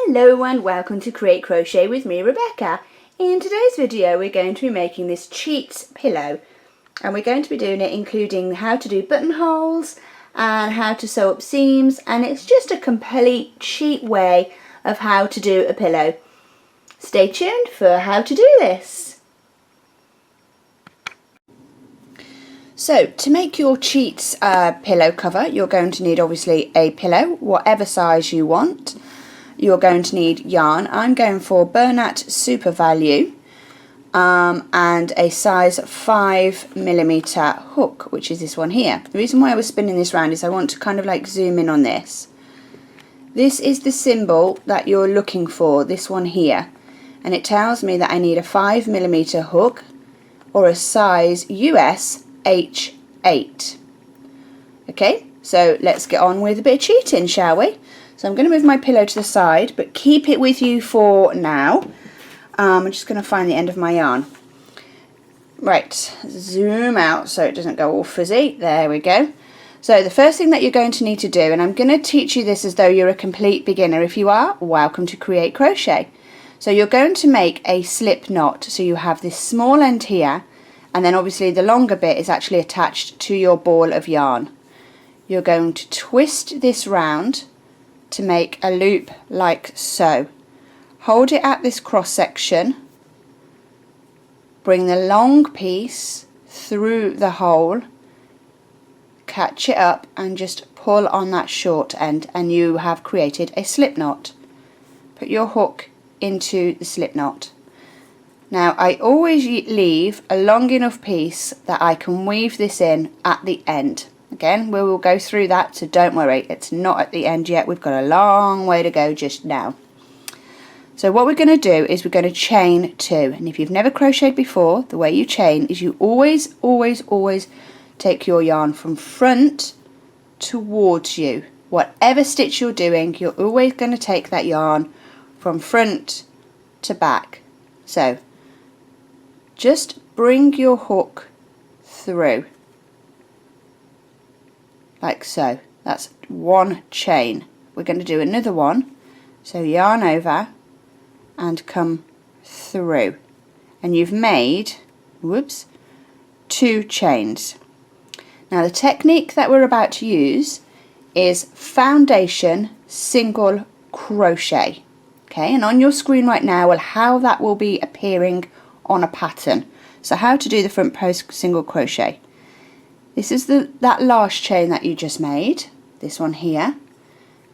Hello and welcome to Create Crochet with me, Rebecca. In today's video we're going to be making this cheats pillow, and we're going to be doing it including how to do buttonholes and how to sew up seams, and it's just a complete cheat way of how to do a pillow. Stay tuned for how to do this. So to make your cheats pillow cover, you're going to need obviously a pillow, whatever size you want. You're going to need yarn. I'm going for Bernat Super Value and a size 5mm hook, which is this one here. The reason why I was spinning this round is I want to kind of like zoom in on this. This is the symbol that you're looking for, this one here, and it tells me that I need a 5mm hook or a size US H8. Okay, so let's get on with a bit of cheating, shall we? So I'm going to move my pillow to the side, but keep it with you for now. I'm just going to find the end of my yarn. Right, zoom out so it doesn't go all fuzzy. There we go. So the first thing that you're going to need to do, and I'm going to teach you this as though you're a complete beginner. If you are, welcome to Create Crochet. So you're going to make a slip knot. So you have this small end here, and then obviously the longer bit is actually attached to your ball of yarn. You're going to twist this round to make a loop like so. Hold it at this cross section, bring the long piece through the hole, catch it up and just pull on that short end, and you have created a slip knot. Put your hook into the slip knot. Now I always leave a long enough piece that I can weave this in at the end. Again, we will go through that, so don't worry, it's not at the end yet. We've got a long way to go just now. So what we're going to do is we're going to chain two, and if you've never crocheted before, the way you chain is you always take your yarn from front towards you. Whatever stitch you're doing, you're always going to take that yarn from front to back. So just bring your hook through like so. That's one chain. We're going to do another one, so yarn over and come through, and you've made two chains. Now the technique that we're about to use is foundation single crochet. Okay, and on your screen right now how that will be appearing on a pattern. So how to do the front post single crochet. This is that last chain that you just made, this one here,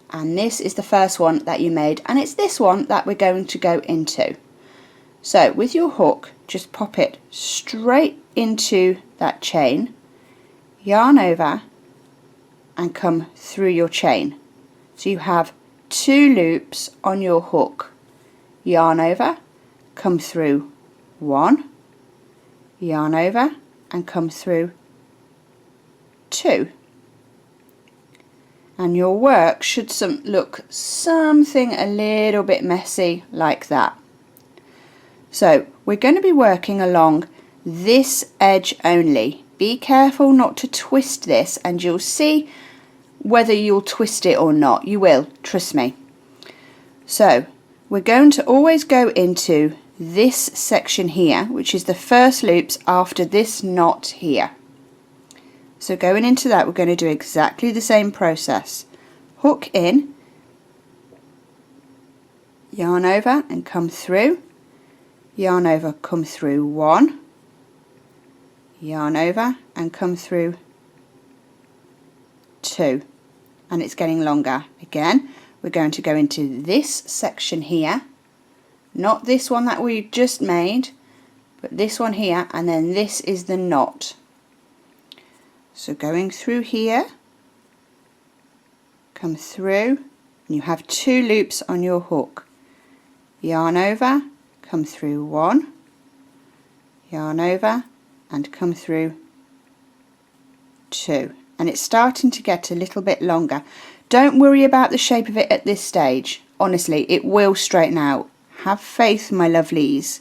and this is the first one that you made, and it's this one that we're going to go into. So with your hook, just pop it straight into that chain, yarn over and come through your chain. So you have two loops on your hook, yarn over, come through one, yarn over and come through two, and your work should look something a little bit messy like that. So we're going to be working along this edge only. Be careful not to twist this, and you'll see whether you'll twist it or not. You will, trust me. So we're going to always go into this section here, which is the first loops after this knot here. So going into that, we're going to do exactly the same process. Hook in, yarn over and come through, yarn over, come through one, yarn over and come through two, and it's getting longer. Again, we're going to go into this section here, not this one that we just made, but this one here, and then this is the knot. So going through here, come through, and you have two loops on your hook. Yarn over, come through one, yarn over and come through two. And it's starting to get a little bit longer. Don't worry about the shape of it at this stage. Honestly, it will straighten out. Have faith, my lovelies.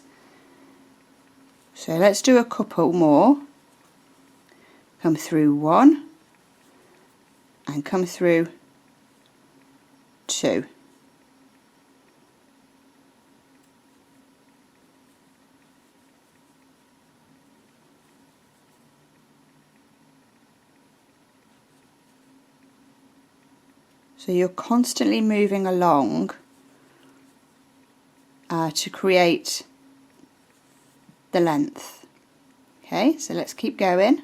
So let's do a couple more. Come through one and come through two. So you're constantly moving along to create the length. Okay, so let's keep going.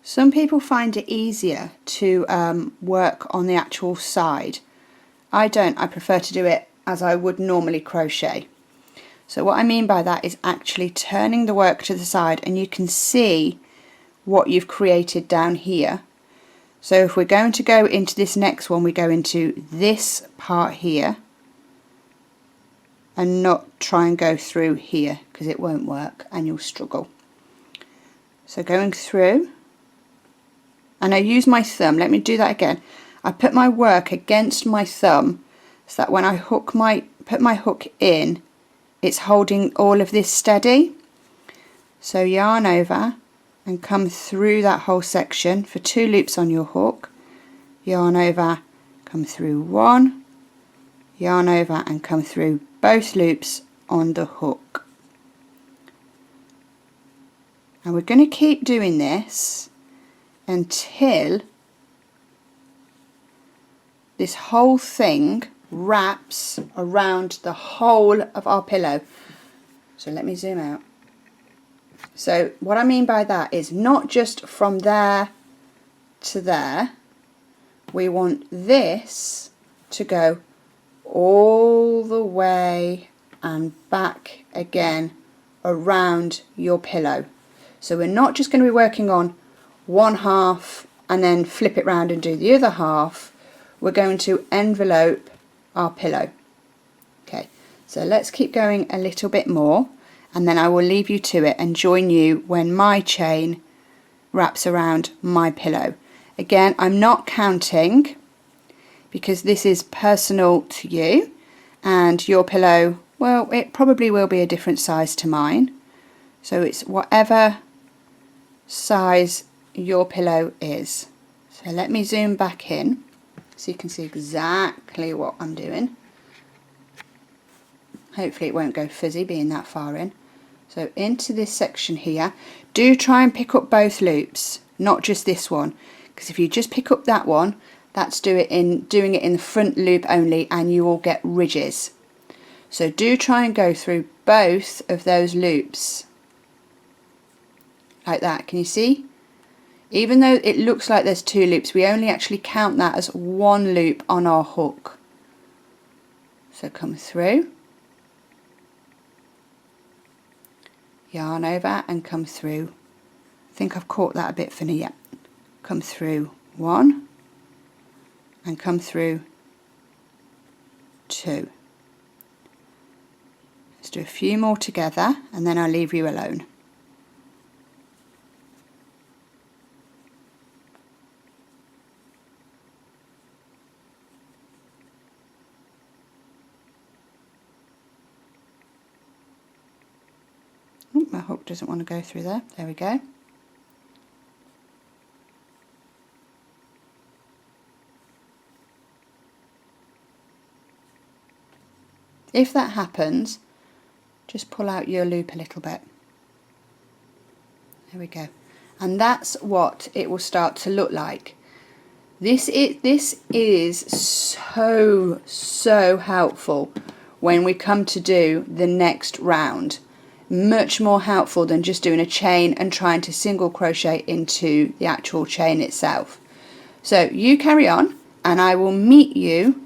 Some people find it easier to work on the actual side. I don't. I prefer to do it as I would normally crochet. So what I mean by that is actually turning the work to the side, and you can see what you've created down here. So if we're going to go into this next one, we go into this part here and not try and go through here, because it won't work and you'll struggle. So going through, and I use my thumb. Let me do that again. I put my work against my thumb so that when I put my hook in, it's holding all of this steady. So yarn over and come through that whole section for 2 loops on your hook. Yarn over, come through 1, yarn over and come through both loops on the hook. And we're going to keep doing this until this whole thing wraps around the whole of our pillow. So let me zoom out. So what I mean by that is not just from there to there. We want this to go all the way and back again around your pillow. So we're not just going to be working on one half and then flip it round and do the other half. We're going to envelope our pillow. Okay, so let's keep going a little bit more, and then I will leave you to it and join you when my chain wraps around my pillow. Again, I'm not counting because this is personal to you, and your pillow, well, it probably will be a different size to mine. So it's whatever size your pillow is. So let me zoom back in so you can see exactly what I'm doing. Hopefully it won't go fuzzy being that far in. So into this section here, do try and pick up both loops, not just this one, because if you just pick up that one, that's doing it in the front loop only, and you will get ridges. So do try and go through both of those loops like that. Can you see? Even though it looks like there's 2 loops, we only actually count that as 1 loop on our hook. So come through, yarn over and come through. I think I've caught that a bit funny yet. Come through 1 and come through 2. Let's do a few more together and then I'll leave you alone. My hook doesn't want to go through there. There we go. If that happens, just pull out your loop a little bit. There we go. And that's what it will start to look like. This is so helpful when we come to do the next round. Much more helpful than just doing a chain and trying to single crochet into the actual chain itself. So you carry on and I will meet you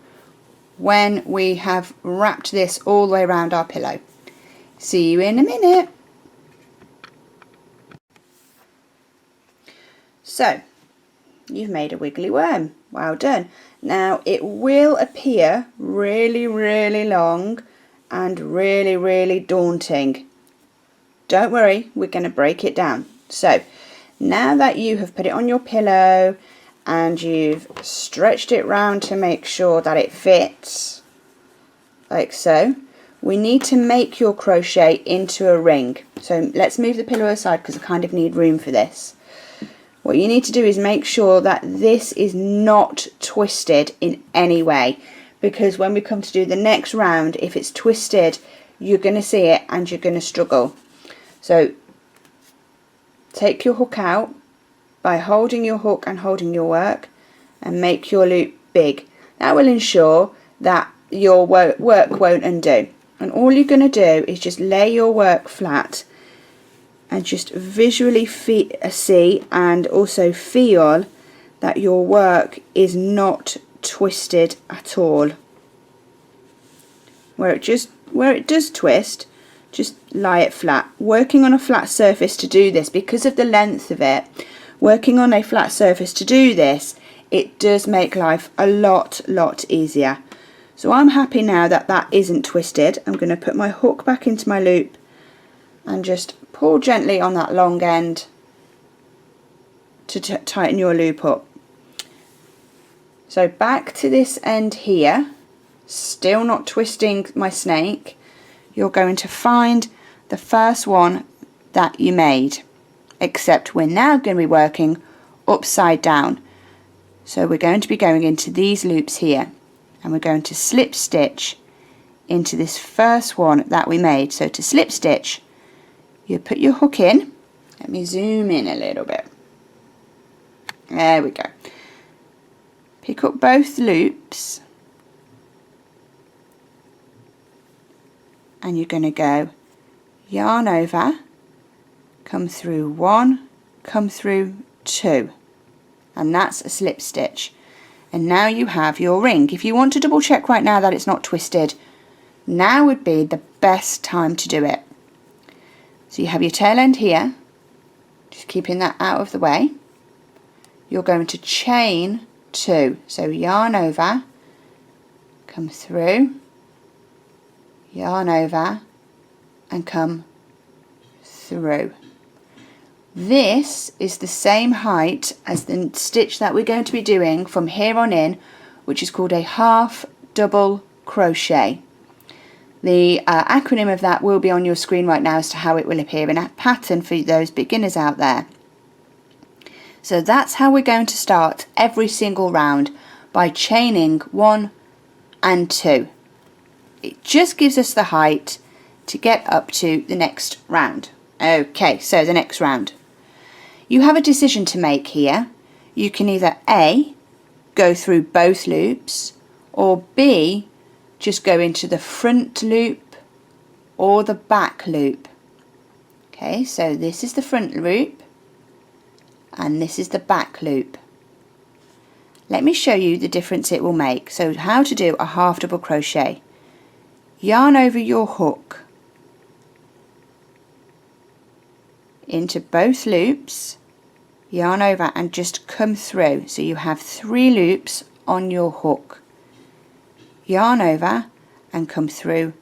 when we have wrapped this all the way around our pillow. See you in a minute. So you've made a wiggly worm. Well done. Now it will appear really long and really daunting. Don't worry, we're going to break it down. So now that you have put it on your pillow and you've stretched it round to make sure that it fits, like so, we need to make your crochet into a ring. So let's move the pillow aside because I kind of need room for this. What you need to do is make sure that this is not twisted in any way, because when we come to do the next round, if it's twisted, you're going to see it and you're going to struggle. So take your hook out by holding your hook and holding your work, and make your loop big. That will ensure that your work won't undo. And all you're going to do is just lay your work flat and just visually see and also feel that your work is not twisted at all. Where it does twist, just lie it flat. Working on a flat surface to do this, because of the length of it, working on a flat surface to do this, it does make life a lot easier. So I'm happy now that that isn't twisted. I'm going to put my hook back into my loop and just pull gently on that long end to tighten your loop up. So back to this end here, still not twisting my snake, you're going to find the first one that you made, except we're now going to be working upside down. So we're going to be going into these loops here, and we're going to slip stitch into this first one that we made. So to slip stitch, you put your hook in. Let me zoom in a little bit. There we go. Pick up both loops, and you're going to go yarn over, come through one, come through two, and that's a slip stitch. And now you have your ring. If you want to double check right now that it's not twisted, now would be the best time to do it. So you have your tail end here, just keeping that out of the way. You're going to chain two, so yarn over, come through, yarn over, and come through. This is the same height as the stitch that we're going to be doing from here on in, which is called a half double crochet. The acronym of that will be on your screen right now as to how it will appear in a pattern for those beginners out there. So that's how we're going to start every single round, by chaining 1 and 2. It just gives us the height to get up to the next round. Okay, so the next round. You have a decision to make here. You can either A, go through both loops, or B, just go into the front loop or the back loop. Okay, so this is the front loop and this is the back loop. Let me show you the difference it will make. So how to do a half double crochet. Yarn over your hook into both loops, yarn over and just come through. So you have 3 loops on your hook. Yarn over and come through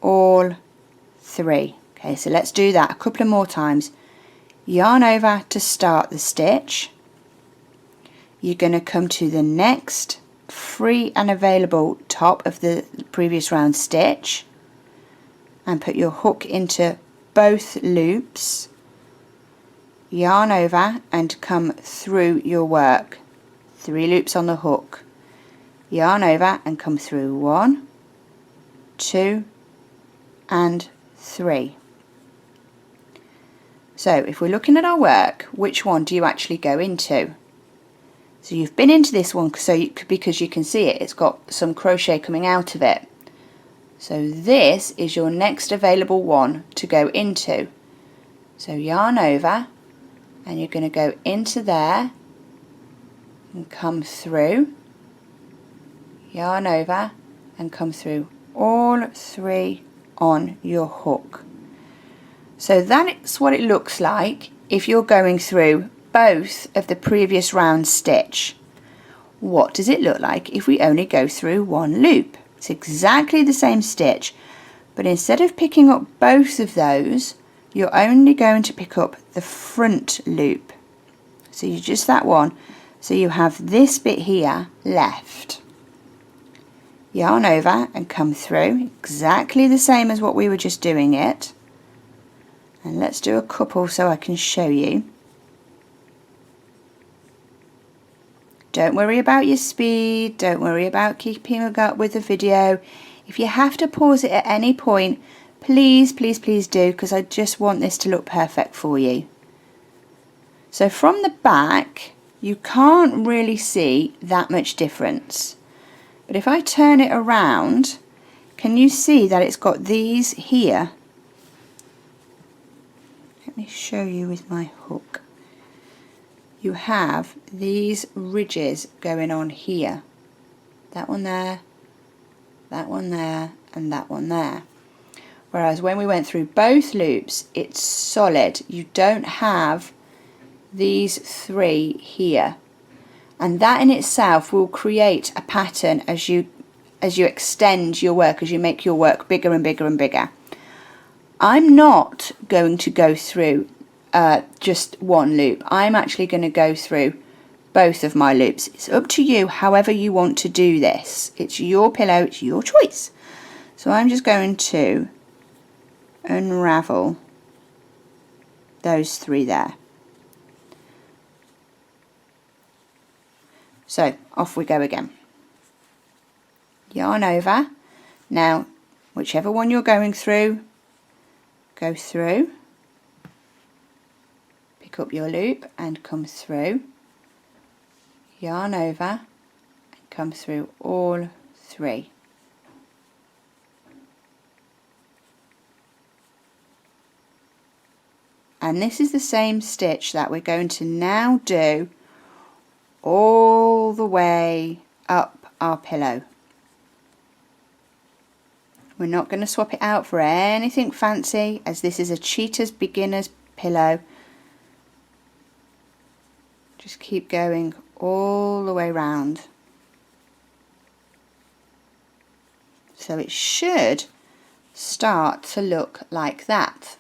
all 3. Okay, so let's do that a couple of more times. Yarn over to start the stitch. You're going to come to the next free and available top of the previous round stitch and put your hook into both loops. Yarn over and come through your work. 3 loops on the hook. Yarn over and come through 1, 2 and 3. So if we're looking at our work, which one do you actually go into? So you've been into this one because you can see it, it's got some crochet coming out of it. So this is your next available one to go into. So yarn over and you're going to go into there and come through, yarn over and come through all 3 on your hook. So that's what it looks like if you're going through both of the previous round stitch. What does it look like if we only go through 1 loop? It's exactly the same stitch, but instead of picking up both of those, you're only going to pick up the front loop. So you just that one, so you have this bit here left. Yarn over and come through exactly the same as what we were just doing it. And let's do a couple so I can show you. Don't worry about your speed, don't worry about keeping up with the video. If you have to pause it at any point, please, please, please do, because I just want this to look perfect for you. So from the back, you can't really see that much difference. But if I turn it around, can you see that it's got these here? Let me show you with my hook. You have these ridges going on here. That one there, that one there, and that one there. Whereas when we went through both loops, it's solid. You don't have these three here. And that in itself will create a pattern as you extend your work, as you make your work bigger and bigger and bigger. I'm not going to go through just one loop. I'm actually going to go through both of my loops. It's up to you however you want to do this. It's your pillow, it's your choice. So I'm just going to unravel those three there. So off we go again. Yarn over. Now whichever one you're going through, go through, pick up your loop and come through, yarn over and come through all three. And this is the same stitch that we're going to now do all the way up our pillow. We're not going to swap it out for anything fancy, as this is a cheetah's beginner's pillow. Just keep going all the way round. So it should start to look like that.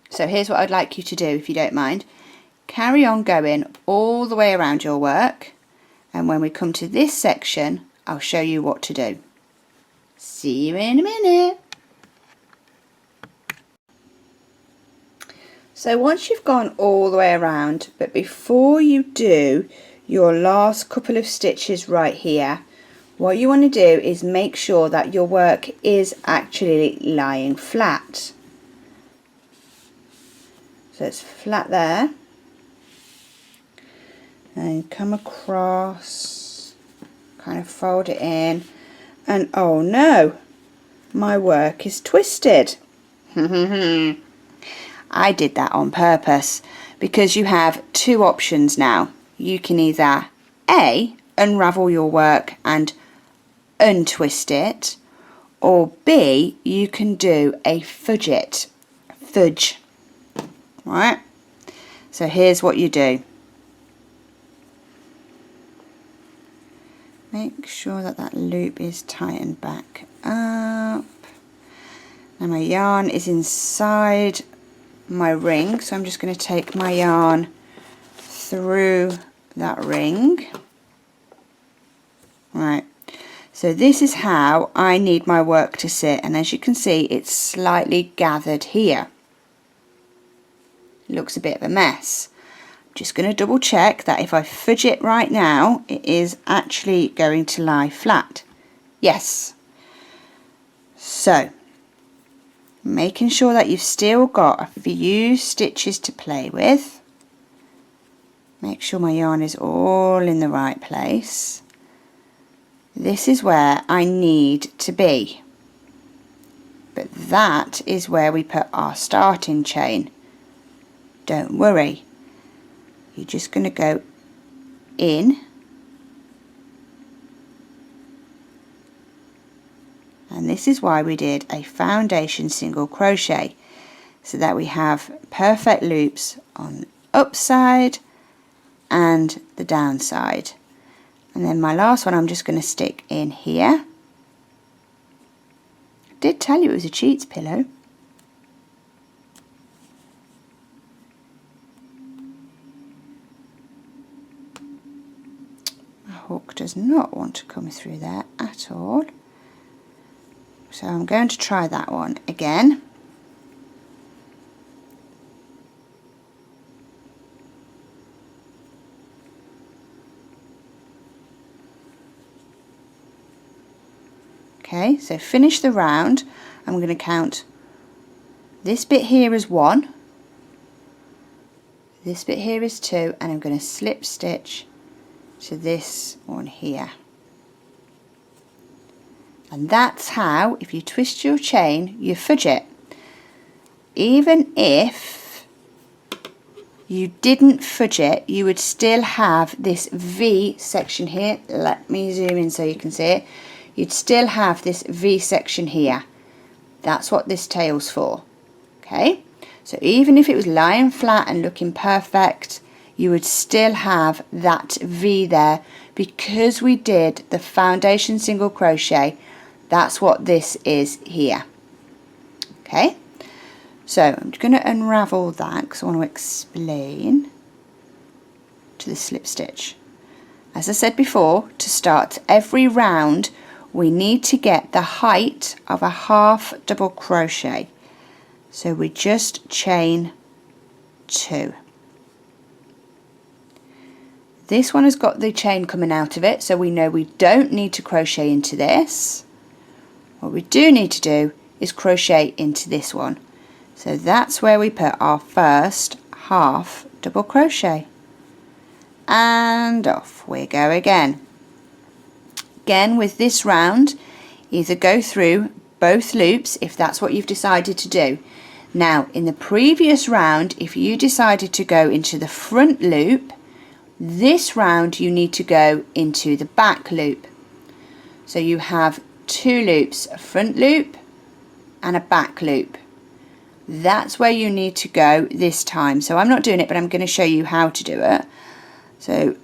So here's what I'd like you to do, if you don't mind. Carry on going all the way around your work, and when we come to this section, I'll show you what to do. See you in a minute. So once you've gone all the way around, but before you do your last couple of stitches right here, what you want to do is make sure that your work is actually lying flat. So it's flat there, and come across, kind of fold it in, and oh no, my work is twisted. I did that on purpose, because you have two options now. You can either A, unravel your work and untwist it, or B, you can do a fudge. Right, so here's what you do. Make sure that that loop is tightened back up. Now my yarn is inside my ring, so I'm just going to take my yarn through that ring. Right, so this is how I need my work to sit, and as you can see, it's slightly gathered here. It looks a bit of a mess. I'm just going to double check that if I fudge it right now, it is actually going to lie flat. Yes. So, making sure that you've still got a few stitches to play with. Make sure my yarn is all in the right place. This is where I need to be. But that is where we put our starting chain. Don't worry, you're just going to go in and this is why we did a foundation single crochet, so that we have perfect loops on the upside and the downside. And then my last one I'm just going to stick in here. I did tell you it was a cheats pillow. Hook does not want to come through there at all, so I'm going to try that one again. Okay, so finish the round. I'm going to count this bit here as 1, this bit here is 2, and I'm going to slip stitch to this one here. And that's how, if you twist your chain, you fudge it. Even if you didn't fudge it, you would still have this V section here. Let me zoom in so you can see it. You'd still have this V section here. That's what this tail's for. Okay, so even if it was lying flat and looking perfect, you would still have that V there because we did the foundation single crochet. That's what this is here. Okay, so I'm going to unravel that because I want to explain to the slip stitch. As I said before, to start every round we need to get the height of a half double crochet. So we just chain 2. This one has got the chain coming out of it, so we know we don't need to crochet into this. What we do need to do is crochet into this one. So that's where we put our first half double crochet. And off we go again. Again with this round, either go through both loops if that's what you've decided to do. Now in the previous round, if you decided to go into the front loop, this round you need to go into the back loop. So you have 2 loops, a front loop and a back loop. That's where you need to go this time. So I'm not doing it, but I'm going to show you how to do it. So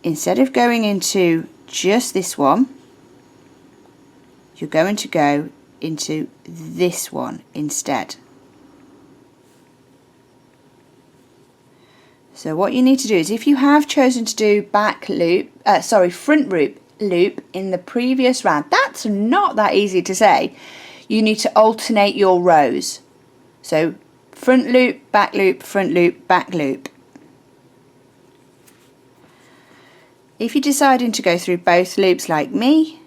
instead of going into just this one, you're going to go into this one instead. So what you need to do is, if you have chosen to do front loop in the previous round, that's not that easy to say. You need to alternate your rows. So front loop, back loop, front loop, back loop. If you're deciding to go through both loops like me,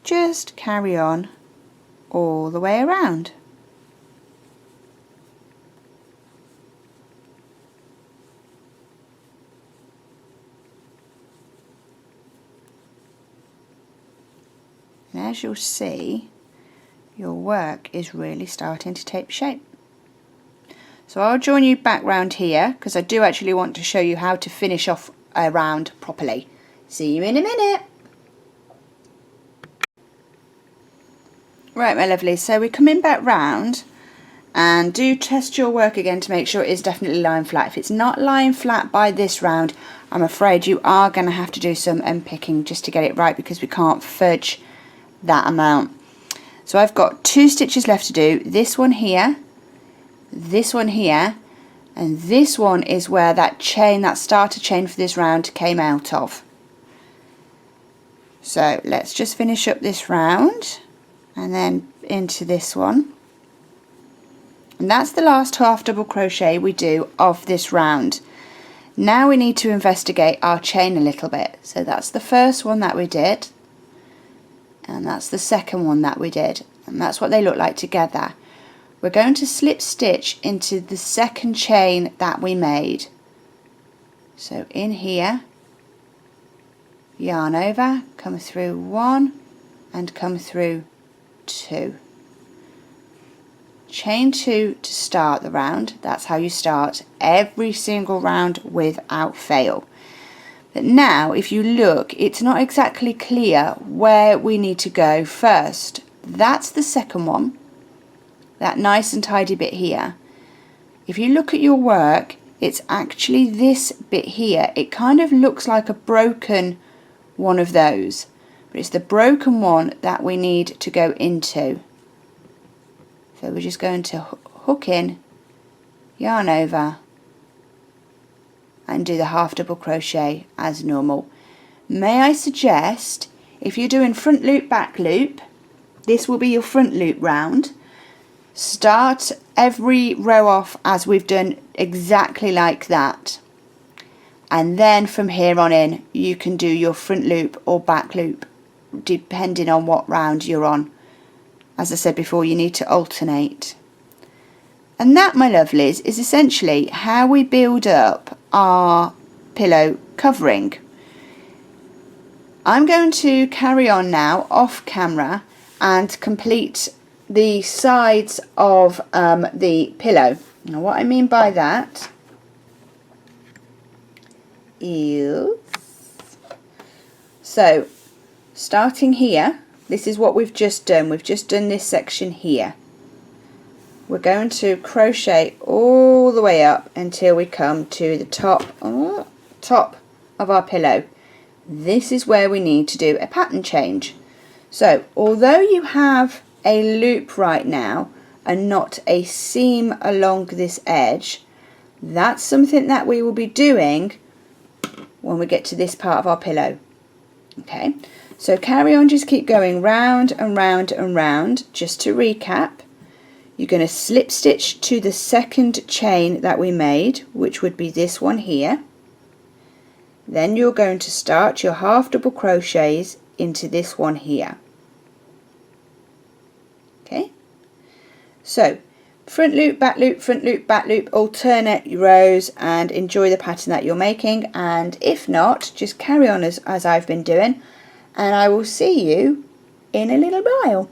just carry on all the way around. And as you'll see, your work is really starting to take shape. So I'll join you back round here because I do actually want to show you how to finish off a round properly. See you in a minute. Right, my lovelies, so we're coming back round, and do test your work again to make sure it is definitely lying flat. If it's not lying flat by this round, I'm afraid you are going to have to do some unpicking just to get it right, because we can't fudge that amount. So I've got 2 stitches left to do. This one here, and this one is where that chain, that starter chain for this round, came out of. So let's just finish up this round and then into this one, and that's the last half double crochet we do of this round. Now we need to investigate our chain a little bit. So that's the first one that we did, and that's the second one that we did, and that's what they look like together. We're going to slip stitch into the second chain that we made. So in here, yarn over, come through 1 and come through 2. Chain 2 to start the round. That's how you start every single round without fail. But now if you look, it's not exactly clear where we need to go first. That's the second one, that nice and tidy bit here. If you look at your work, it's actually this bit here. It kind of looks like a broken one of those, but it's the broken one that we need to go into. So we're just going to hook in, yarn over, and do the half double crochet as normal. May I suggest, if you're doing front loop, back loop, this will be your front loop round. Start every row off as we've done, exactly like that, and then from here on in you can do your front loop or back loop depending on what round you're on. As I said before, you need to alternate. And that, my lovelies, is essentially how we build up our pillow covering. I'm going to carry on now off camera and complete the sides of the pillow. Now what I mean by that is, so starting here, this is what we've just done. We've just done this section here. We're going to crochet all the way up until we come to the top of our pillow. This is where we need to do a pattern change. So although you have a loop right now and not a seam along this edge, that's something that we will be doing when we get to this part of our pillow. Okay, so carry on, just keep going round and round and round. Just to recap, you're going to slip stitch to the second chain that we made, which would be this one here. Then you're going to start your half double crochets into this one here. Okay, so front loop, back loop, front loop, back loop, alternate rows, and enjoy the pattern that you're making. And if not, just carry on as I've been doing, and I will see you in a little while.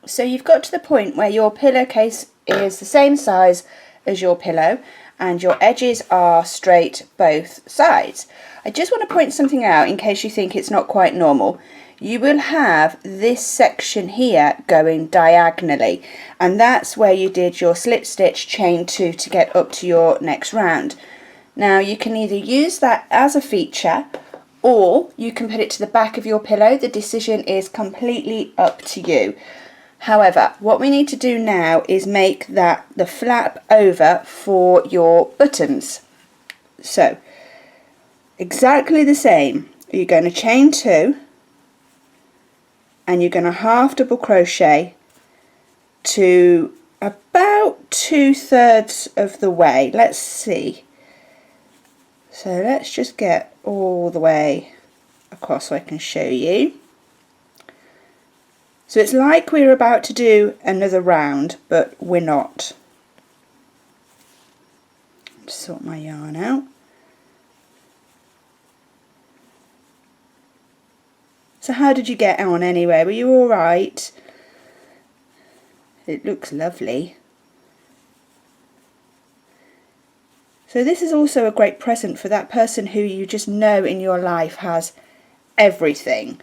So you've got to the point where your pillowcase is the same size as your pillow and your edges are straight both sides. I just want to point something out in case you think it's not quite normal. You will have this section here going diagonally, and that's where you did your slip stitch chain 2 to get up to your next round. Now you can either use that as a feature or you can put it to the back of your pillow. The decision is completely up to you. However, what we need to do now is make that the flap over for your buttons. So exactly the same. You're going to chain 2 and you're going to half double crochet to about 2/3 of the way. Let's see. So let's just get all the way across so I can show you. So it's like we're about to do another round, but we're not. Just sort my yarn out. So how did you get on anyway? Were you all right? It looks lovely. So this is also a great present for that person who you just know in your life has everything.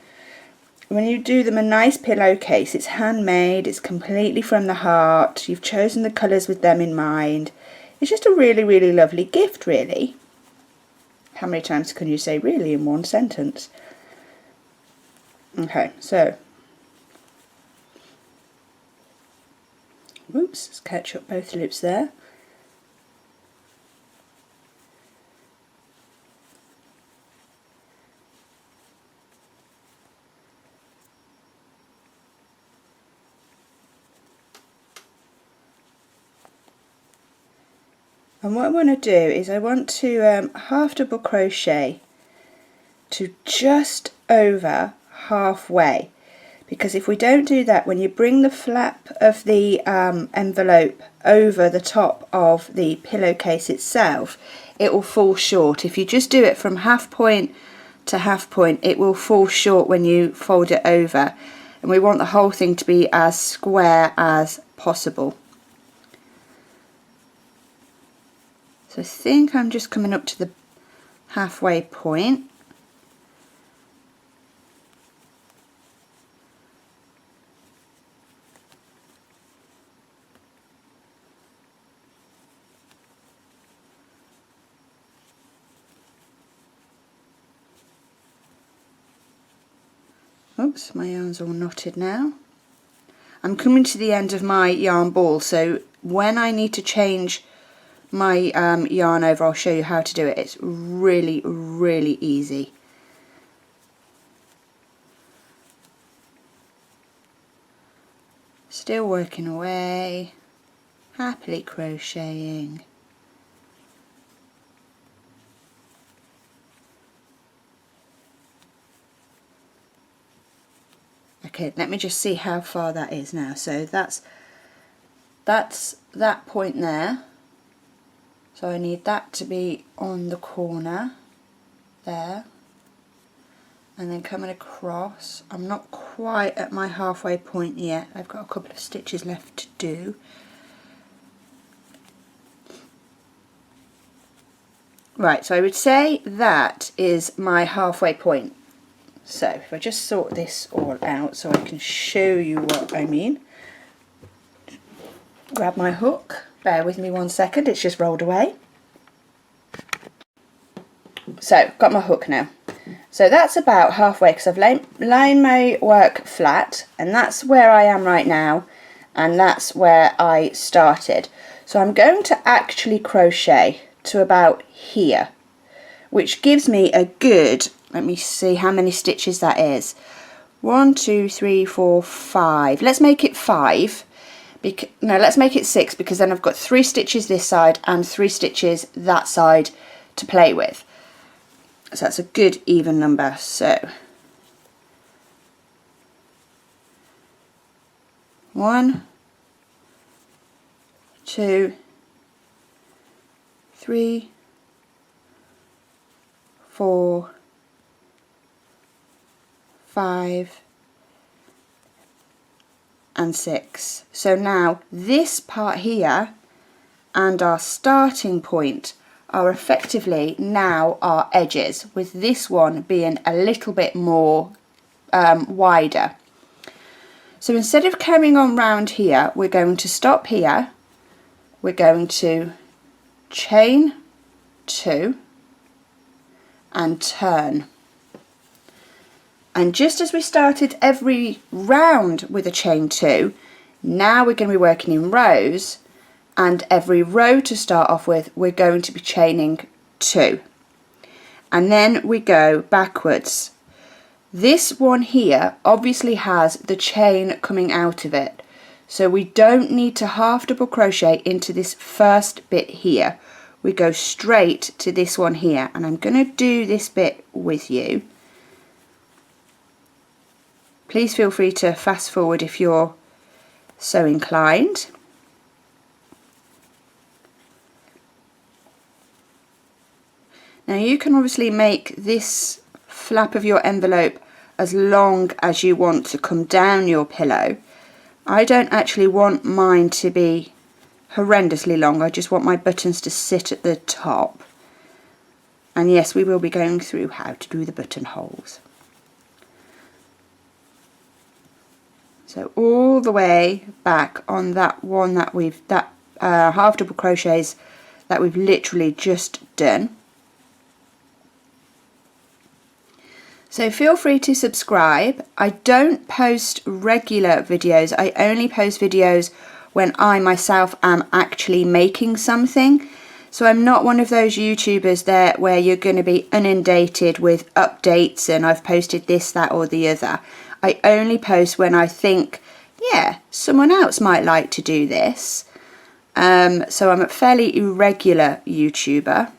When you do them a nice pillowcase, it's handmade, it's completely from the heart, you've chosen the colours with them in mind. It's just a really, really lovely gift, really. How many times can you say really in one sentence? Okay, so, whoops, let's catch up both loops there. And what I want to do is I want to half double crochet to just over halfway, because if we don't do that, when you bring the flap of the envelope over the top of the pillowcase itself, it will fall short. If you just do it from half point to half point, it will fall short when you fold it over, and we want the whole thing to be as square as possible. So I think I'm just coming up to the halfway point. Oops, my yarn's all knotted now. I'm coming to the end of my yarn ball, so when I need to change my yarn over, I'll show you how to do it. It's really, really easy. Still working away, happily crocheting. Okay, let me just see how far that is now. So that's that point there. So I need that to be on the corner there. And then coming across. I'm not quite at my halfway point yet. I've got a couple of stitches left to do. Right, so I would say that is my halfway point. So if I just sort this all out so I can show you what I mean. Grab my hook, bear with me 1 second, it's just rolled away. So, got my hook now. So that's about halfway because I've laid my work flat, and that's where I am right now, and that's where I started. So I'm going to actually crochet to about here, which gives me a good, let me see how many stitches that is. 1, 2, 3, 4, 5. Let's make it 5. No, let's make it 6, because then I've got 3 stitches this side and 3 stitches that side to play with. So that's a good even number. So 1, 2, 3, 4, 5 and 6. So now this part here and our starting point are effectively now our edges, with this one being a little bit more wider. So instead of carrying on round here, we're going to stop here, we're going to chain 2 and turn. And just as we started every round with a chain 2, now we're going to be working in rows, and every row to start off with we're going to be chaining 2, and then we go backwards. This one here obviously has the chain coming out of it, so we don't need to half double crochet into this first bit here. We go straight to this one here, and I'm going to do this bit with you. Please feel free to fast forward if you're so inclined. Now you can obviously make this flap of your envelope as long as you want to come down your pillow. I don't actually want mine to be horrendously long, I just want my buttons to sit at the top. And yes, we will be going through how to do the buttonholes. So all the way back on that one that we've, half double crochets that we've literally just done. So feel free to subscribe. I don't post regular videos, I only post videos when I myself am actually making something. So I'm not one of those YouTubers there where you're going to be inundated with updates and I've posted this, that or the other. I only post when I think, yeah, someone else might like to do this. So I'm a fairly irregular YouTuber.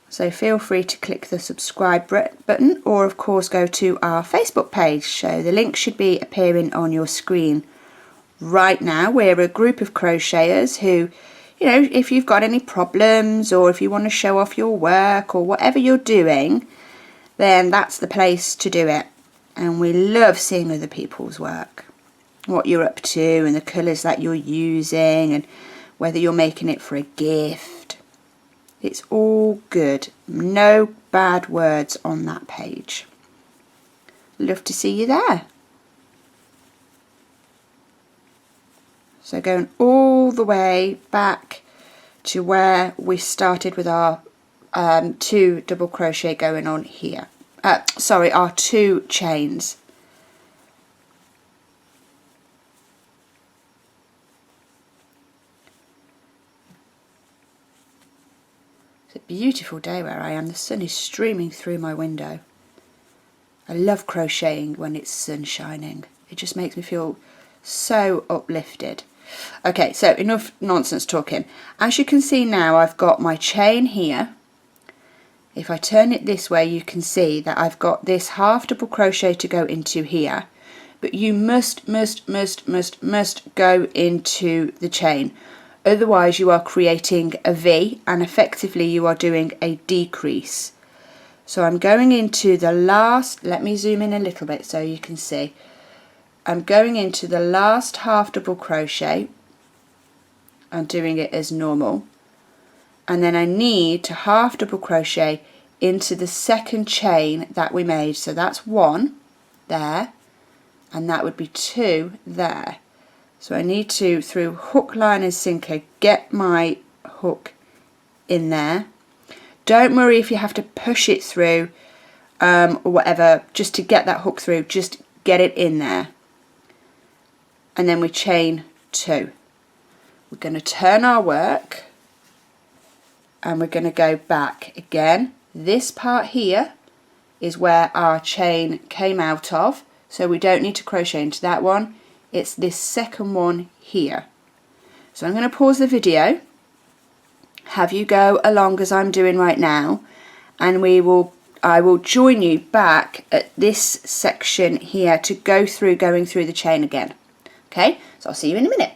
So feel free to click the subscribe button, or of course go to our Facebook page. So the link should be appearing on your screen right now. We're a group of crocheters who, you know, if you've got any problems or if you want to show off your work or whatever you're doing, then that's the place to do it. And we love seeing other people's work, what you're up to and the colours that you're using and whether you're making it for a gift. It's all good. No bad words on that page. Love to see you there. So going all the way back to where we started with our 2 double crochet going on here. Sorry, our 2 chains. It's a beautiful day where I am. The sun is streaming through my window. I love crocheting when it's sun shining. It just makes me feel so uplifted. Okay, so enough nonsense talking. As you can see now, I've got my chain here. if I turn it this way, you can see that I've got this half double crochet to go into here, but you must go into the chain, otherwise you are creating a V and effectively you are doing a decrease. So I'm going into the last, let me zoom in a little bit so you can see, I'm going into the last half double crochet and doing it as normal, and then I need to half double crochet into the second chain that we made. So that's 1 there, and that would be 2 there. So I need to, through hook, line and sinker, get my hook in there. Don't worry if you have to push it through or whatever, just to get that hook through, just get it in there. And then we chain 2. We're going to turn our work and we're going to go back again. This part here is where our chain came out of, so we don't need to crochet into that one. It's this second one here. So I'm going to pause the video, have you go along as I'm doing right now, and I will join you back at this section here to go through going through the chain again. Okay, so I'll see you in a minute.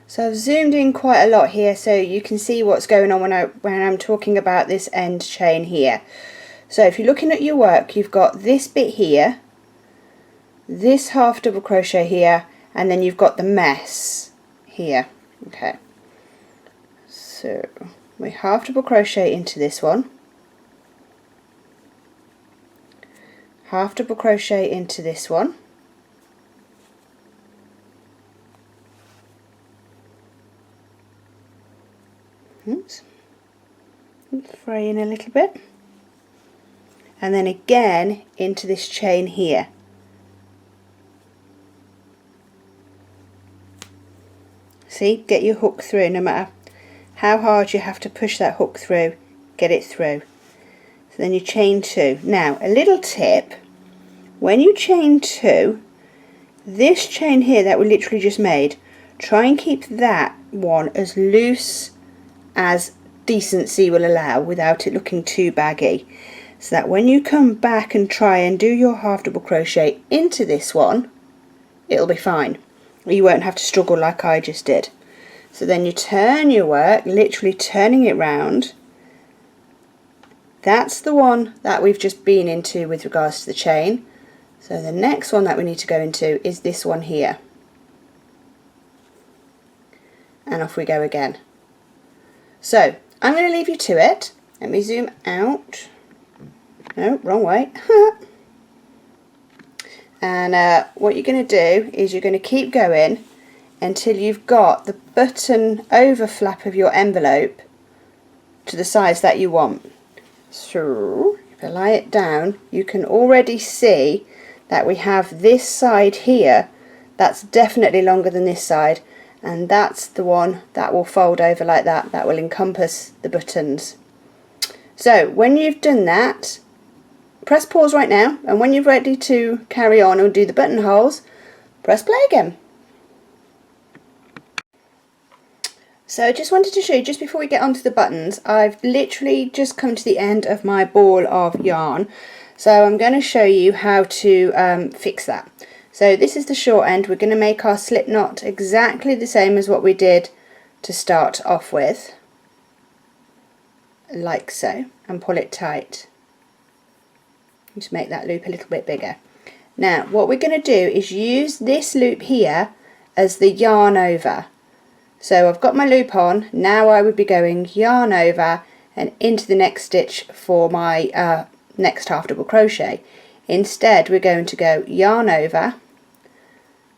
So I've zoomed in quite a lot here so you can see what's going on when I'm talking about this end chain here. So if you're looking at your work, you've got this bit here, this half double crochet here, and then you've got the mess here. Okay, so we half double crochet into this one, half double crochet into this one, oops, fraying a little bit, and then again into this chain here. See, get your hook through, no matter how hard you have to push that hook through, get it through. So then you chain 2. Now a little tip, when you chain 2, this chain here that we literally just made, try and keep that one as loose as decency will allow without it looking too baggy, so that when you come back and try and do your half double crochet into this one, it'll be fine. You won't have to struggle like I just did. So then you turn your work, literally turning it round. That's the one that we've just been into with regards to the chain. So the next one that we need to go into is this one here. And off we go again. So I'm going to leave you to it. Let me zoom out. No, wrong way. And what you're going to do is you're going to keep going until you've got the button over flap of your envelope to the size that you want. So if I lie it down, you can already see that we have this side here that's definitely longer than this side, and that's the one that will fold over like that, that will encompass the buttons. So when you've done that, press pause right now, and when you're ready to carry on and do the buttonholes, press play again. So I just wanted to show you, just before we get onto the buttons, I've literally just come to the end of my ball of yarn, so I'm going to show you how to fix that. So this is the short end. We're going to make our slip knot exactly the same as what we did to start off with, like so, and pull it tight. Just make that loop a little bit bigger. Now what we're going to do is use this loop here as the yarn over. So I've got my loop on, now I would be going yarn over and into the next stitch for my next half double crochet. Instead we're going to go yarn over,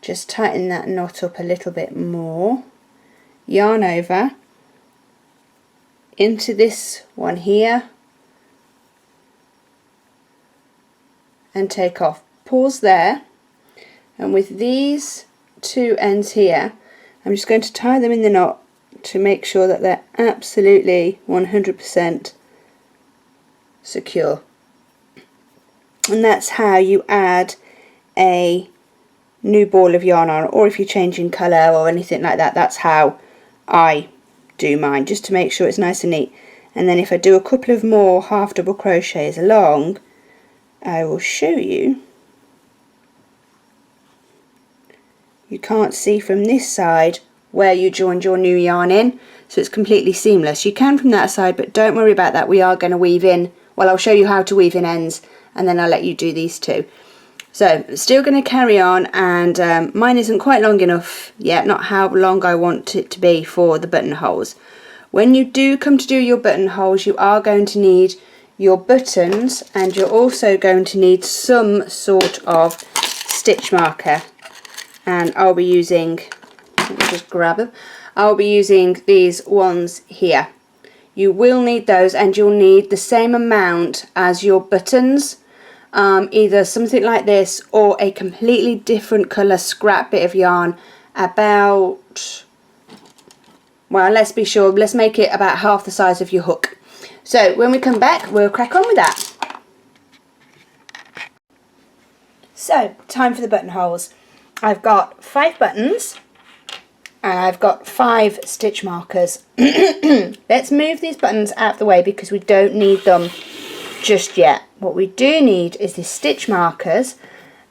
just tighten that knot up a little bit more, yarn over into this one here, and take off. Pause there, and with these two ends here, I'm just going to tie them in the knot to make sure that they're absolutely 100% secure. And that's how you add a new ball of yarn on, or if you're changing colour or anything like that, that's how I do mine, just to make sure it's nice and neat. And then if I do a couple of more half double crochets along, I will show you. You can't see from this side where you joined your new yarn in, so it's completely seamless. You can from that side, but don't worry about that. We are going to weave in, well, I'll show you how to weave in ends, and then I'll let you do these two. So still going to carry on, and mine isn't quite long enough yet, not how long I want it to be for the buttonholes. When you do come to do your buttonholes, you are going to need your buttons, and you're also going to need some sort of stitch marker. And I'll be using, let me just grab them, I'll be using these ones here. You will need those, and you'll need the same amount as your buttons. Either something like this or a completely different colour scrap bit of yarn, about, well, let's be sure, let's make it about half the size of your hook. So when we come back, we'll crack on with that. So, time for the buttonholes. I've got 5 buttons and I've got 5 stitch markers. Let's move these buttons out of the way because we don't need them just yet. What we do need is the stitch markers,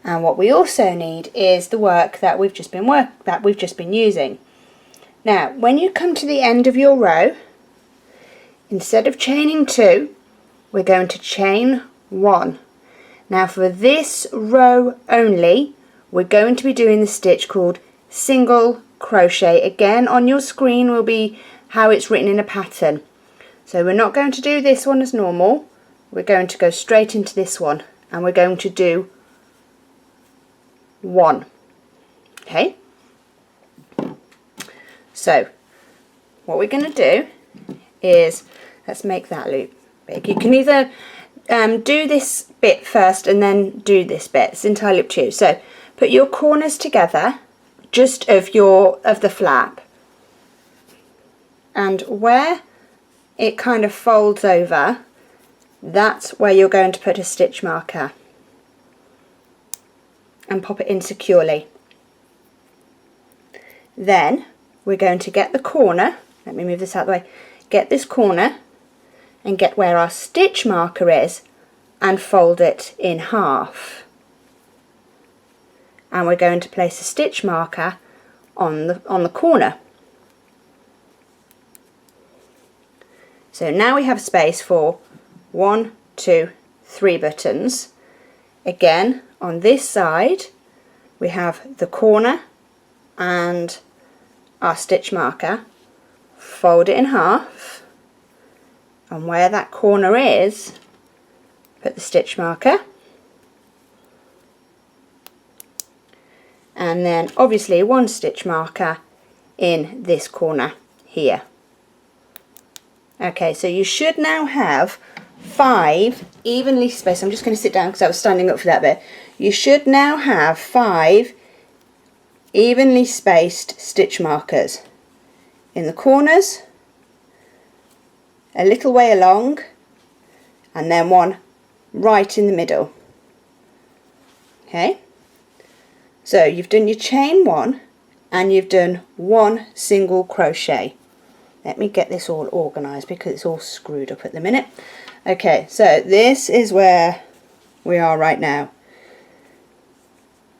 and what we also need is the work that we've just been using. Now, when you come to the end of your row, instead of chaining 2, we're going to chain 1. Now, for this row only, we're going to be doing the stitch called single crochet. Again, on your screen will be how it's written in a pattern. So we're not going to do this one as normal. We're going to go straight into this one, and we're going to do 1. Okay, so what we're going to do is, let's make that loop big. You can either do this bit first and then do this bit. It's entirely up to you. So put your corners together just of the flap, and where it kind of folds over, that's where you're going to put a stitch marker and pop it in securely. Then we're going to get the corner, let me move this out of the way, get this corner and get where our stitch marker is and fold it in half. And we're going to place a stitch marker on the corner. So now we have space for 1, 2, 3 buttons. Again, on this side we have the corner and our stitch marker. Fold it in half, and where that corner is, put the stitch marker, and then obviously 1 stitch marker in this corner here. Okay, so you should now have 5 evenly spaced. I'm just going to sit down because I was standing up for that bit. You should now have 5 evenly spaced stitch markers in the corners, a little way along, and then 1 right in the middle. Okay, so you've done your chain 1 and you've done 1 single crochet. Let me get this all organised because it's all screwed up at the minute. Okay, so this is where we are right now.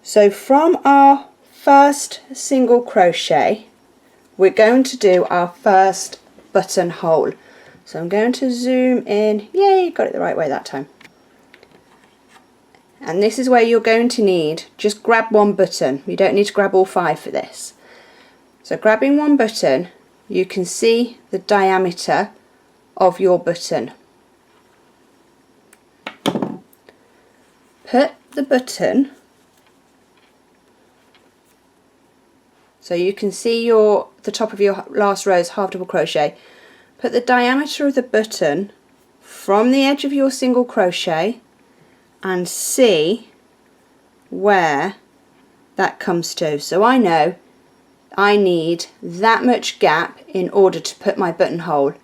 So from our first single crochet, we're going to do our first buttonhole. So I'm going to zoom in. Yay, got it the right way that time. And this is where you're going to need, just grab 1 button. You don't need to grab all 5 for this. So grabbing 1 button, you can see the diameter of your button. Put the button so you can see the top of your last row's half double crochet. Put the diameter of the button from the edge of your single crochet and see where that comes to. So I know I need that much gap in order to put my buttonhole,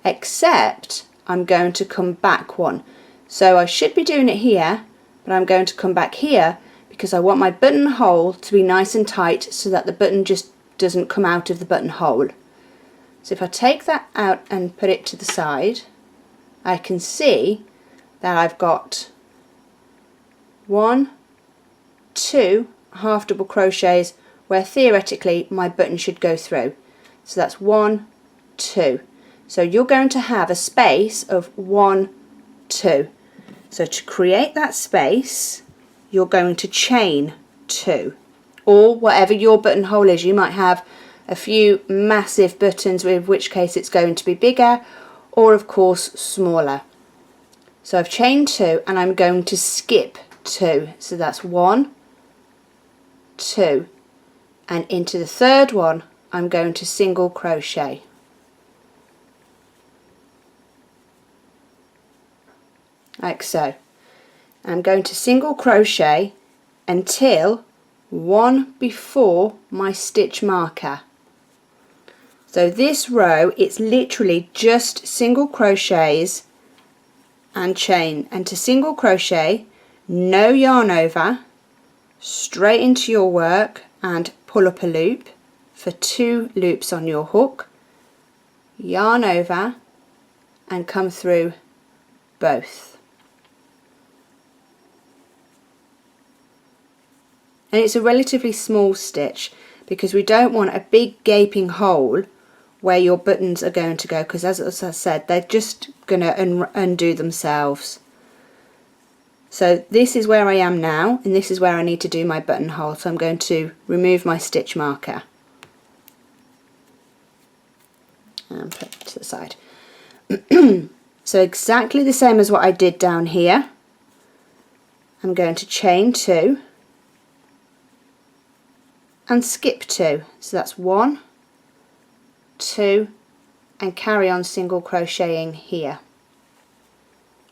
except I'm going to come back 1. So I should be doing it here, but I'm going to come back here because I want my buttonhole to be nice and tight so that the button just doesn't come out of the buttonhole. So if I take that out and put it to the side, I can see that I've got 1, 2 half double crochets where theoretically my button should go through. So that's 1, 2. So you're going to have a space of 1, 2. So to create that space, you're going to chain 2, or whatever your buttonhole is. You might have a few massive buttons, in which case it's going to be bigger, or of course smaller. So I've chained 2 and I'm going to skip 2. So that's 1, 2, and into the third one I'm going to single crochet. Like so. I'm going to single crochet until one before my stitch marker. So this row, it's literally just single crochets and chain, and to single crochet, no yarn over, straight into your work and pull up a loop for 2 loops on your hook, yarn over and come through both. And it's a relatively small stitch because we don't want a big gaping hole where your buttons are going to go, because as I said, they're just going to undo themselves. So this is where I am now, and this is where I need to do my buttonhole. So I'm going to remove my stitch marker and put it to the side. So exactly the same as what I did down here. I'm going to chain 2 and skip 2. So that's 1, 2, and carry on single crocheting here.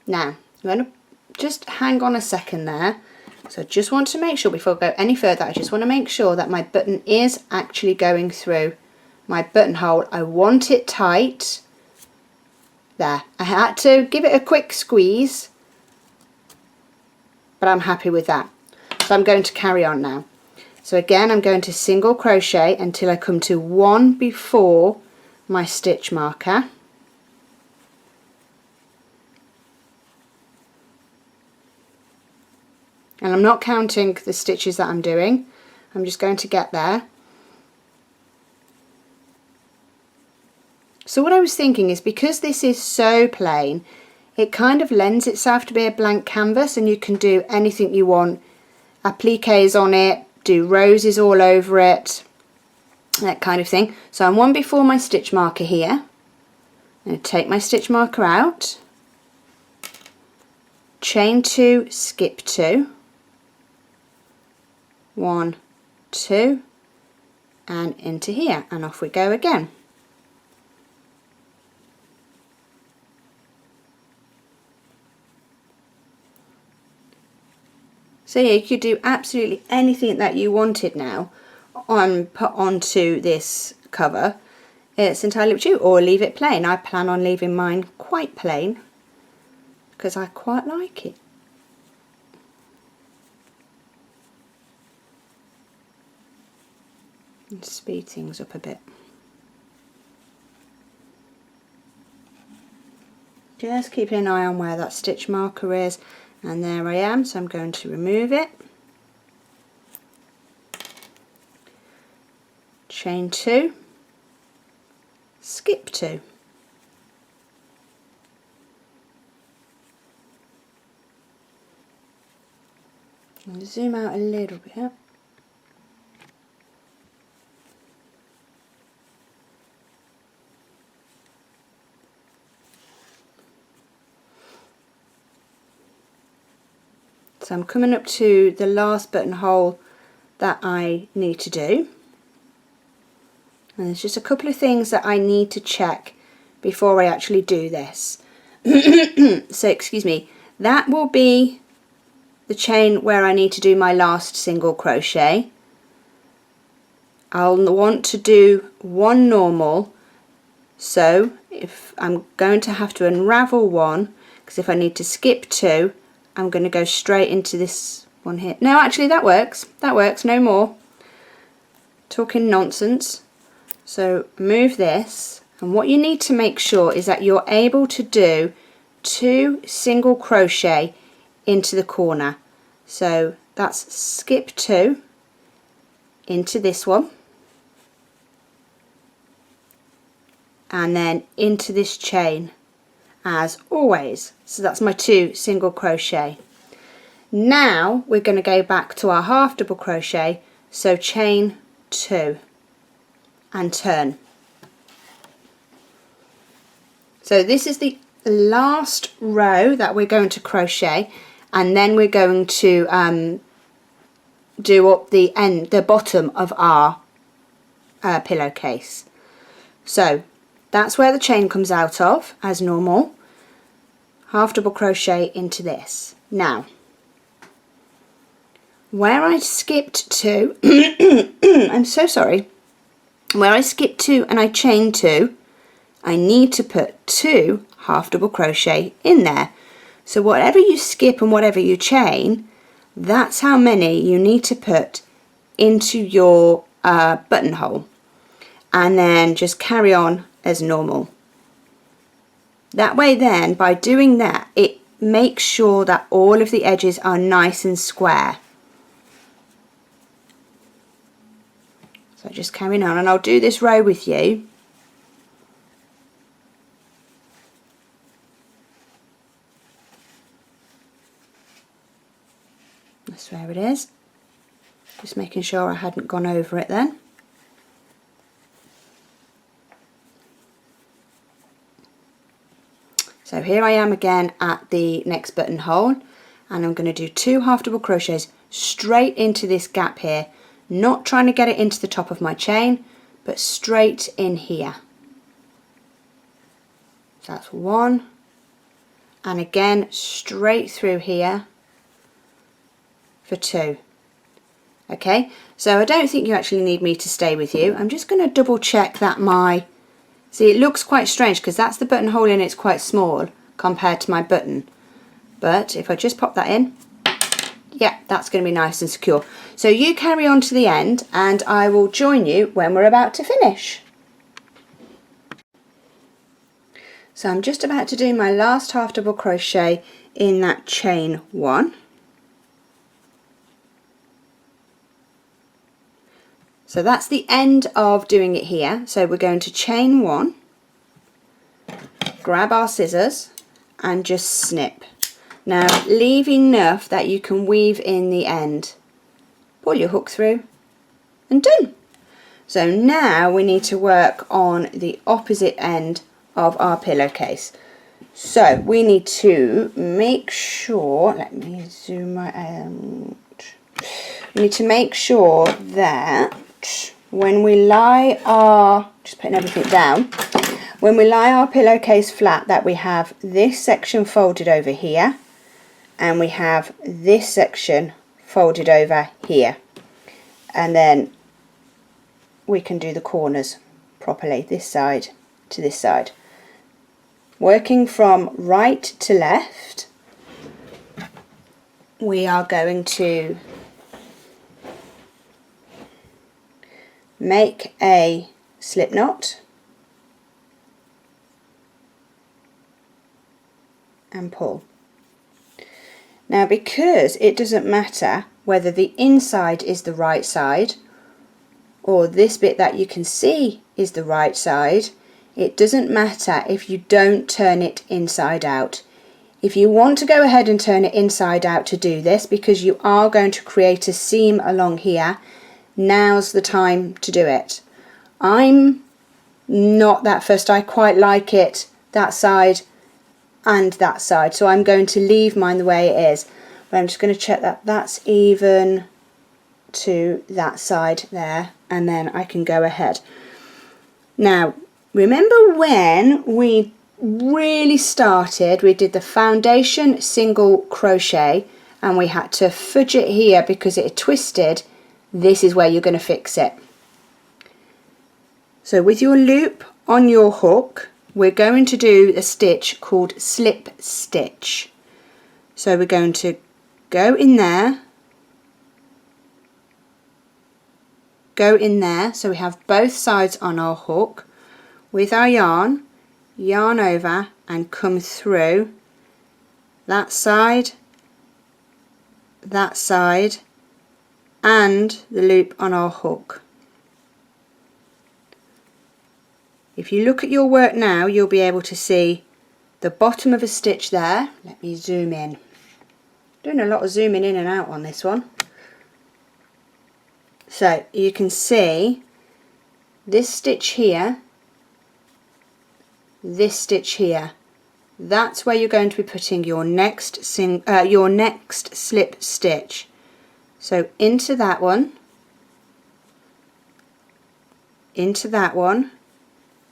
Now I'm going to just hang on a second there. So I just want to make sure, before I go any further, I just want to make sure that my button is actually going through my buttonhole. I want it tight. There, I had to give it a quick squeeze, but I'm happy with that. So I'm going to carry on now. So again, I'm going to single crochet until I come to one before my stitch marker. And I'm not counting the stitches that I'm doing. I'm just going to get there. So what I was thinking is, because this is so plain, it kind of lends itself to be a blank canvas, and you can do anything you want. Appliques on it, do roses all over it, that kind of thing. So I'm one before my stitch marker here. I'm going to take my stitch marker out, chain 2, skip 2, 1, 2, and into here, and off we go again. So yeah, you could do absolutely anything that you wanted now put onto this cover. It's entirely up to you, or leave it plain. I plan on leaving mine quite plain because I quite like it. And speed things up a bit. Just keeping an eye on where that stitch marker is. And there I am, so I'm going to remove it, chain 2, skip 2, and zoom out a little bit. So I'm coming up to the last buttonhole that I need to do, and there's just a couple of things that I need to check before I actually do this. So excuse me, that will be the chain where I need to do my last single crochet. I'll want to do 1 normal, so if I'm going to have to unravel 1, because if I need to skip 2, I'm going to go straight into this one here. No, actually that works, no more talking nonsense. So move this And what you need to make sure is that you're able to do 2 single crochet into the corner. So that's skip 2 into this one, and then into this chain as always. So that's my 2 single crochet. Now we're going to go back to our half double crochet, so chain 2 and turn. So this is the last row that we're going to crochet, and then we're going to do up the bottom of our pillowcase. So that's where the chain comes out of as normal. Half double crochet into this. Now where I skipped 2 I'm so sorry, where I skipped 2 and I chained 2, I need to put 2 half double crochet in there. So whatever you skip and whatever you chain, that's how many you need to put into your buttonhole, and then just carry on as normal. That way then, by doing that, it makes sure that all of the edges are nice and square. So just carrying on, and I'll do this row with you. That's where it is. Just making sure I hadn't gone over it then. So here I am again at the next buttonhole, and I'm going to do 2 half double crochets straight into this gap here, not trying to get it into the top of my chain, but straight in here. So that's 1, and again straight through here for 2. Okay, so I don't think you actually need me to stay with you. I'm just going to double check that my, see, it looks quite strange because that's the buttonhole in, it's quite small compared to my button, but if I just pop that in, yeah, that's going to be nice and secure. So you carry on to the end and I will join you when we're about to finish. So I'm just about to do my last half double crochet in that chain 1. So that's the end of doing it here. So we're going to chain 1, grab our scissors and just snip. Now leave enough that you can weave in the end. Pull your hook through and done. So now we need to work on the opposite end of our pillowcase. So we need to make sure, let me zoom out. We need to make sure that when we lie our, just putting everything down, when we lie our pillowcase flat, that we have this section folded over here and we have this section folded over here, and then we can do the corners properly, this side to this side. Working from right to left, we are going to make a slip knot and pull. Now because it doesn't matter whether the inside is the right side or this bit that you can see is the right side, it doesn't matter if you don't turn it inside out. If you want to go ahead and turn it inside out to do this, because you are going to create a seam along here, now's the time to do it. I'm not that fussed. I quite like it that side and that side, so I'm going to leave mine the way it is, but I'm just going to check that that's even to that side there, and then I can go ahead. Now remember when we really started, we did the foundation single crochet and we had to fudge it here because it had twisted. This is where you're going to fix it. So with your loop on your hook, we're going to do a stitch called slip stitch. So we're going to go in there, so we have both sides on our hook. with our yarn, yarn over and come through that side, and the loop on our hook. If you look at your work now, you'll be able to see the bottom of a stitch there. Let me zoom in. Doing a lot of zooming in and out on this one. So you can see this stitch here, this stitch here. That's where you're going to be putting your next slip stitch. So into that one,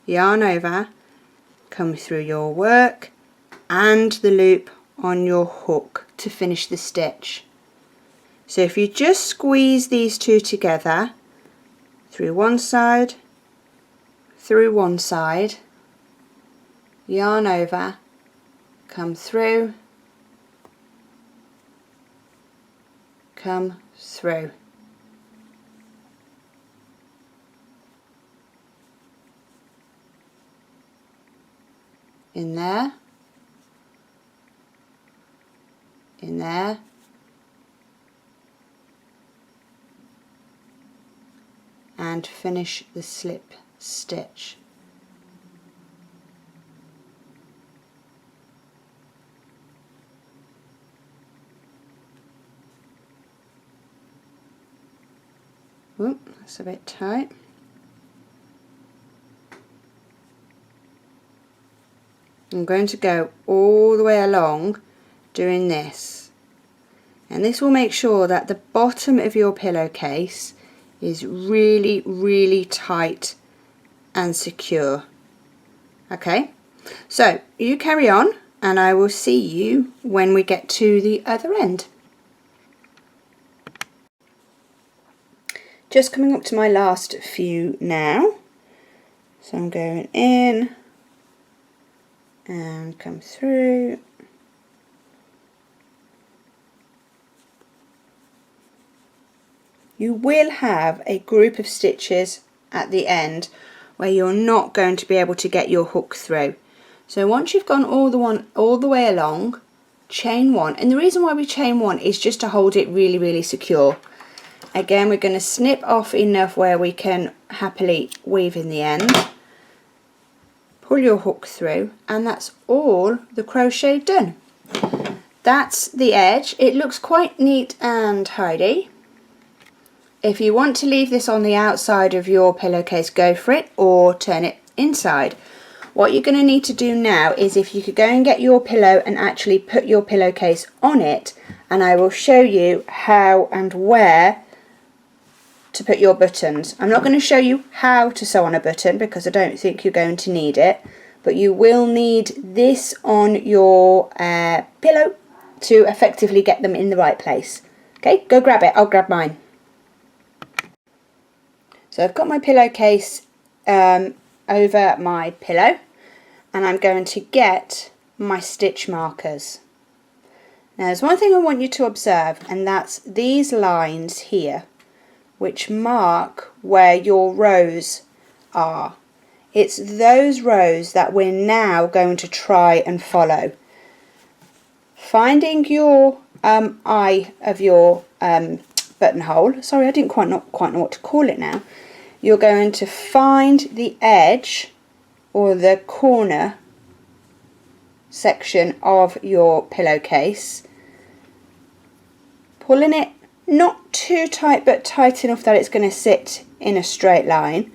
yarn over, come through your work and the loop on your hook to finish the stitch. So if you just squeeze these two together, through one side, yarn over, come through, come through. In there, in there, and finish the slip stitch. Oop, that's a bit tight. I'm going to go all the way along doing this, and this will make sure that the bottom of your pillowcase is really tight and secure. Okay, so you carry on and I will see you when we get to the other end. Just coming up to my last few now, so I'm going in and come through, you will have a group of stitches at the end where you're not going to be able to get your hook through. So once you've gone all the way along, chain one, and the reason why we chain one is just to hold it really secure. Again, we're going to snip off enough where we can happily weave in the end. Pull your hook through, and that's all the crochet done. That's the edge. It looks quite neat and tidy. If you want to leave this on the outside of your pillowcase, go for it, or turn it inside. What you're going to need to do now is, if you could go and get your pillow and actually put your pillowcase on it, and I will show you how and where to put your buttons. I'm not going to show you how to sew on a button because I don't think you're going to need it, but you will need this on your pillow to effectively get them in the right place. Okay, go grab it. I'll grab mine. So I've got my pillowcase over my pillow, and I'm going to get my stitch markers. Now there's one thing I want you to observe, and that's these lines here, which mark where your rows are. It's those rows that we're now going to try and follow. Finding your eye of your buttonhole, sorry I didn't quite know what to call it now, you're going to find the edge or the corner section of your pillowcase, pulling it not too tight but tight enough that it's going to sit in a straight line.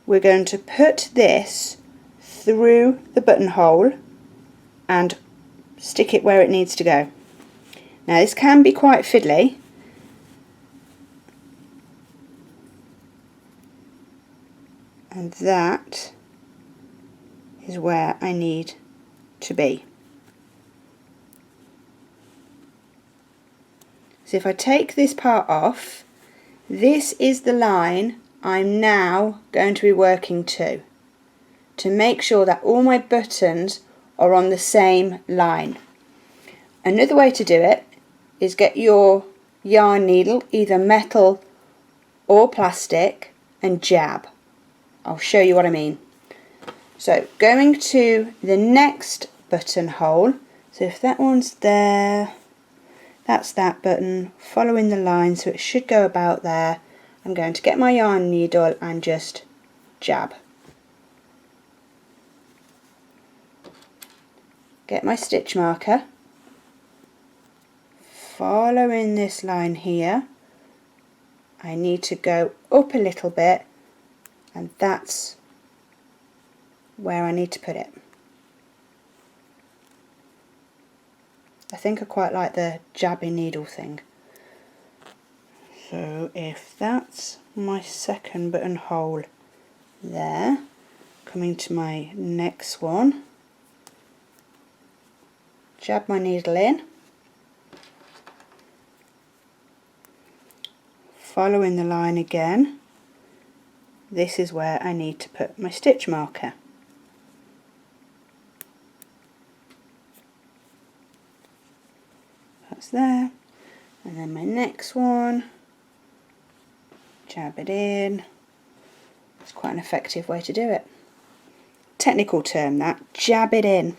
We're going to put this through the buttonhole and stick it where it needs to go. Now this can be quite fiddly, and that is where I need to be. So if I take this part off, this is the line I'm now going to be working to make sure that all my buttons are on the same line. Another way to do it is get your yarn needle, either metal or plastic, and jab. I'll show you what I mean. So going to the next buttonhole, so if that one's there, that's that button, following the line, so it should go about there. I'm going to get my yarn needle and just jab. Get my stitch marker, following this line here. I need to go up a little bit, and that's where I need to put it. I think I quite like the jabbing needle thing. So if that's my second buttonhole there, coming to my next one, jab my needle in, following the line again. This is where I need to put my stitch marker. That's there, and then my next one, jab it in. It's quite an effective way to do it. Technical term that, jab it in.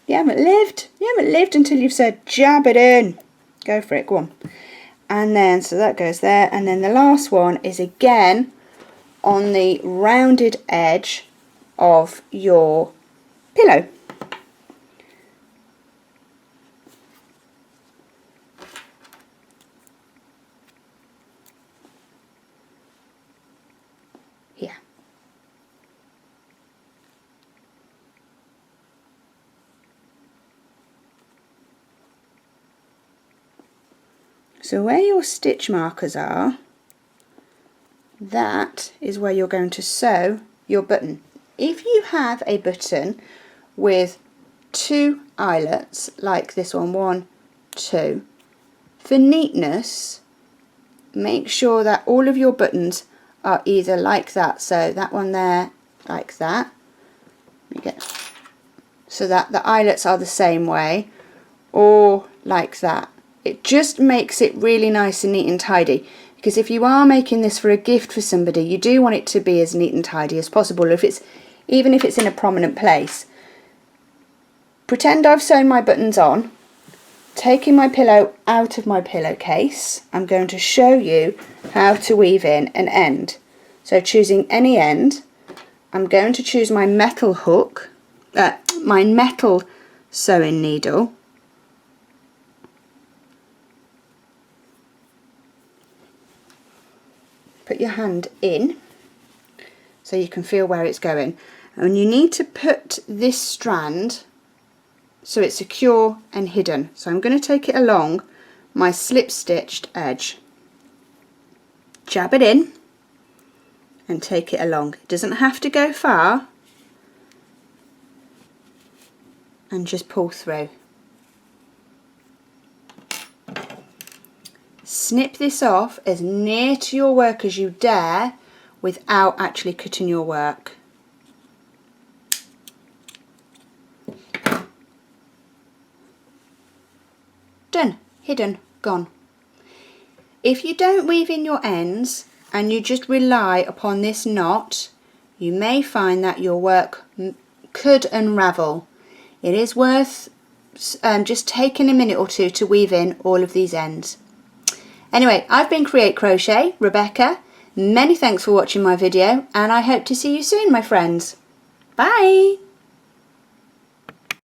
You haven't lived until you've said jab it in. Go for it, go on. And then, so that goes there, and then the last one is again on the rounded edge of your pillow. Here. So where your stitch markers are, that is where you're going to sew your button. If you have a button with 2 eyelets, like this one, 1, 2, for neatness, make sure that all of your buttons are either like that, so that one there, like that, so that the eyelets are the same way, or like that. It just makes it really nice and neat and tidy, because if you are making this for a gift for somebody, you do want it to be as neat and tidy as possible. Even if it's in a prominent place. Pretend I've sewn my buttons on, taking my pillow out of my pillowcase. I'm going to show you how to weave in an end. So choosing any end, I'm going to choose my metal hook, my metal sewing needle. Put your hand in so you can feel where it's going, and you need to put this strand so it's secure and hidden. So I'm going to take it along my slip stitched edge, jab it in and take it along. It doesn't have to go far, and just pull through. Snip this off as near to your work as you dare without actually cutting your work. Done, hidden, gone. If you don't weave in your ends and you just rely upon this knot, you may find that your work could unravel. It is worth just taking a minute or two to weave in all of these ends. Anyway, I've been Create Crochet, Rebecca. Many thanks for watching my video, and I hope to see you soon, my friends. Bye!